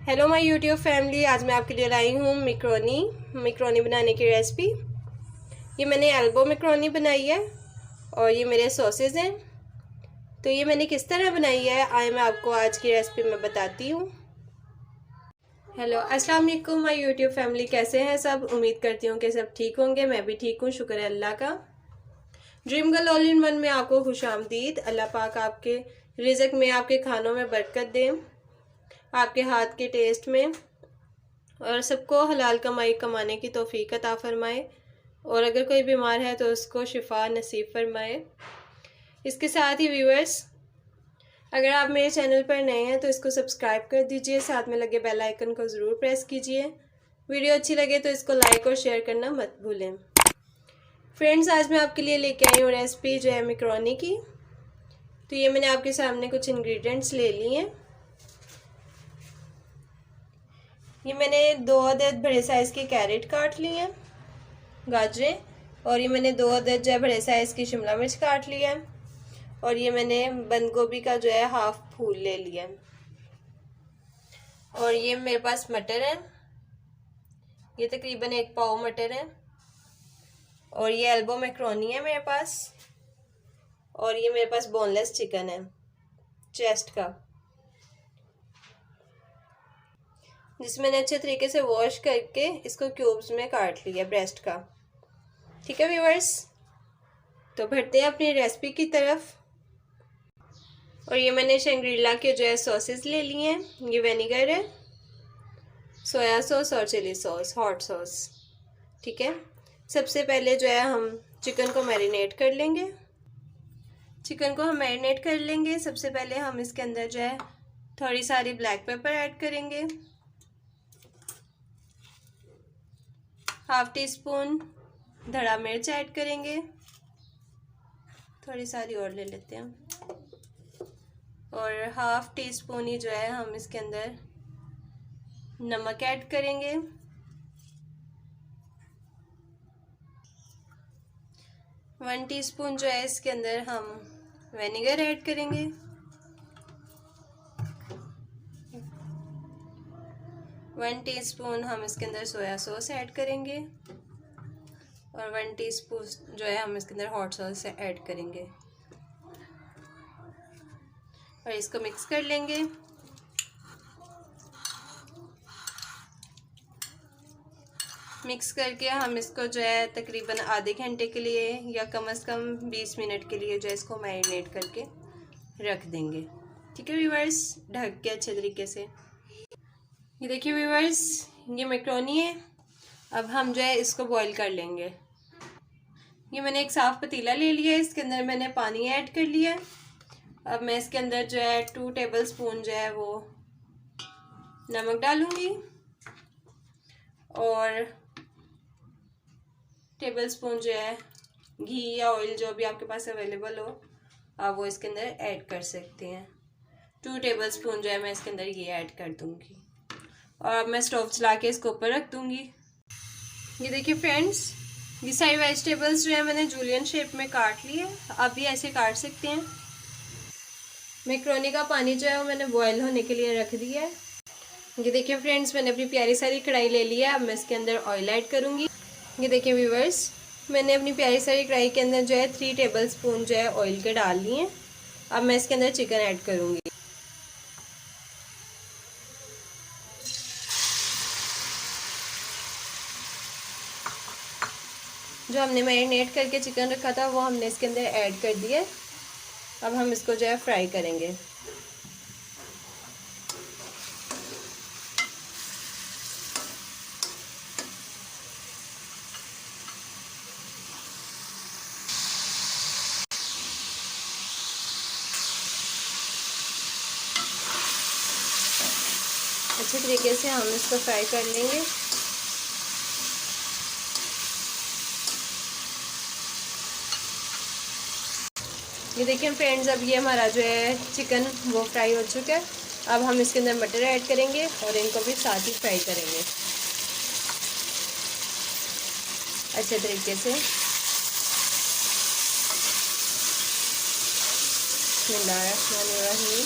Hello my YouTube family. आज मैं आपके लिए लाई हूँ मैक्रोनी बनाने की रेसिपी। ये मैंने एल्बो मैक्रोनी बनाई है और ये मेरे सॉसेज हैं। तो ये मैंने किस तरह बनाई है आए मैं आपको आज की रेसिपी में बताती हूँ। हेलो अस्सलाम वालेकुम माय यूट्यूब फैमिली, कैसे हैं सब? उम्मीद करती हूँ कि सब ठीक होंगे। मैं भी ठीक हूँ, शुक्र है अल्लाह का। Dream girl all in one में आपको खुश आमदीद। अल्लाह पाक आपके रिज़्क में, आपके खानों में बरकत दें, आपके हाथ के टेस्ट में, और सबको हलाल कमाई कमाने की तौफीक अता फरमाए। और अगर कोई बीमार है तो उसको शिफा नसीब फरमाए। इसके साथ ही व्यूअर्स, अगर आप मेरे चैनल पर नए हैं तो इसको सब्सक्राइब कर दीजिए, साथ में लगे बेल आइकन को ज़रूर प्रेस कीजिए। वीडियो अच्छी लगे तो इसको लाइक और शेयर करना मत भूलें। फ्रेंड्स, आज मैं आपके लिए लेके आई हूँ रेसिपी जो है मैक्रोनी की। तो ये मैंने आपके सामने कुछ इंग्रेडिएंट्स ले लिए हैं। ये मैंने 2 अदद बड़े साइज़ के कैरेट काट लिए हैं, गाजरें, और ये मैंने 2 अदद जो है बड़े साइज़ की शिमला मिर्च काट लिया है, और ये मैंने बंद गोभी का जो है हाफ फूल ले लिया है। और ये मेरे पास मटर है, ये तकरीबन 1 पाव मटर है। और ये एल्बो मैक्रोनी है मेरे पास। और ये मेरे पास बोनलेस चिकन है चेस्ट का, जिसमें मैंने अच्छे तरीके से वॉश करके इसको क्यूब्स में काट लिया ब्रेस्ट का। ठीक है व्यूअर्स, तो बढ़ते हैं अपनी रेसिपी की तरफ। और ये मैंने शंग्रीला के जो है सॉसेस ले लिए हैं। ये विनेगर है, सोया सॉस और चिली सॉस, हॉट सॉस। ठीक है, सबसे पहले जो है हम चिकन को मैरिनेट कर लेंगे। सबसे पहले हम इसके अंदर जो है थोड़ी सारी ब्लैक पेपर ऐड करेंगे, हाफ टी स्पून धड़ा मिर्च ऐड करेंगे, थोड़ी सारी और ले लेते हैं, और हाफ टी स्पून ही जो है हम इसके अंदर नमक ऐड करेंगे। वन टीस्पून जो है इसके अंदर हम विनेगर ऐड करेंगे। 1 टीस्पून हम इसके अंदर सोया सॉस ऐड करेंगे, और 1 टीस्पून जो है हम इसके अंदर हॉट सॉस ऐड करेंगे, और इसको मिक्स कर लेंगे। मिक्स करके हम इसको जो है तकरीबन आधे घंटे के लिए या कम से कम 20 मिनट के लिए जो है इसको मैरिनेट करके रख देंगे। ठीक है व्यूअर्स, ढक के अच्छे तरीके से। ये देखिए व्यूअर्स, ये मैक्रोनी है। अब हम जो है इसको बॉईल कर लेंगे। ये मैंने एक साफ़ पतीला ले लिया है, इसके अंदर मैंने पानी ऐड कर लिया है। अब मैं इसके अंदर जो है 2 टेबल स्पून जो है वो नमक डालूँगी, और टेबल स्पून जो है घी या ऑयल जो भी आपके पास अवेलेबल हो आप वो इसके अंदर ऐड कर सकते हैं। 2 टेबल स्पून जो है मैं इसके अंदर ये ऐड कर दूँगी, और अब मैं स्टोव चला के इसको ऊपर रख दूँगी। ये देखिए फ्रेंड्स, ये सारी वेजिटेबल्स जो है मैंने जूलियन शेप में काट ली है। आप भी ऐसे काट सकते हैं। मैक्रोनी का पानी जो है वो मैंने बॉयल होने के लिए रख दिया है। ये देखिए फ्रेंड्स, मैंने अपनी प्यारी सारी कढ़ाई ले ली है। अब मैं इसके अंदर ऑयल ऐड करूँगी। ये देखिए व्यूअर्स, मैंने अपनी प्यारी सारी कढ़ाई के अंदर जो है 3 टेबल स्पून जो है ऑयल के डाल लिए हैं। अब मैं इसके अंदर चिकन ऐड करूँगी। जो हमने मैरिनेट करके चिकन रखा था वो हमने इसके अंदर ऐड कर दिया। अब हम इसको जो है फ्राई करेंगे। अच्छे तरीके से हम इसको फ्राई कर लेंगे। ये देखिए फ्रेंड्स, अब ये हमारा जो है चिकन वो फ्राई हो चुका है। अब हम इसके अंदर मटर ऐड करेंगे और इनको भी साथ ही फ्राई करेंगे अच्छे तरीके से। बिस्मिल्लाहिर्रहमानिर्रहीम।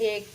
1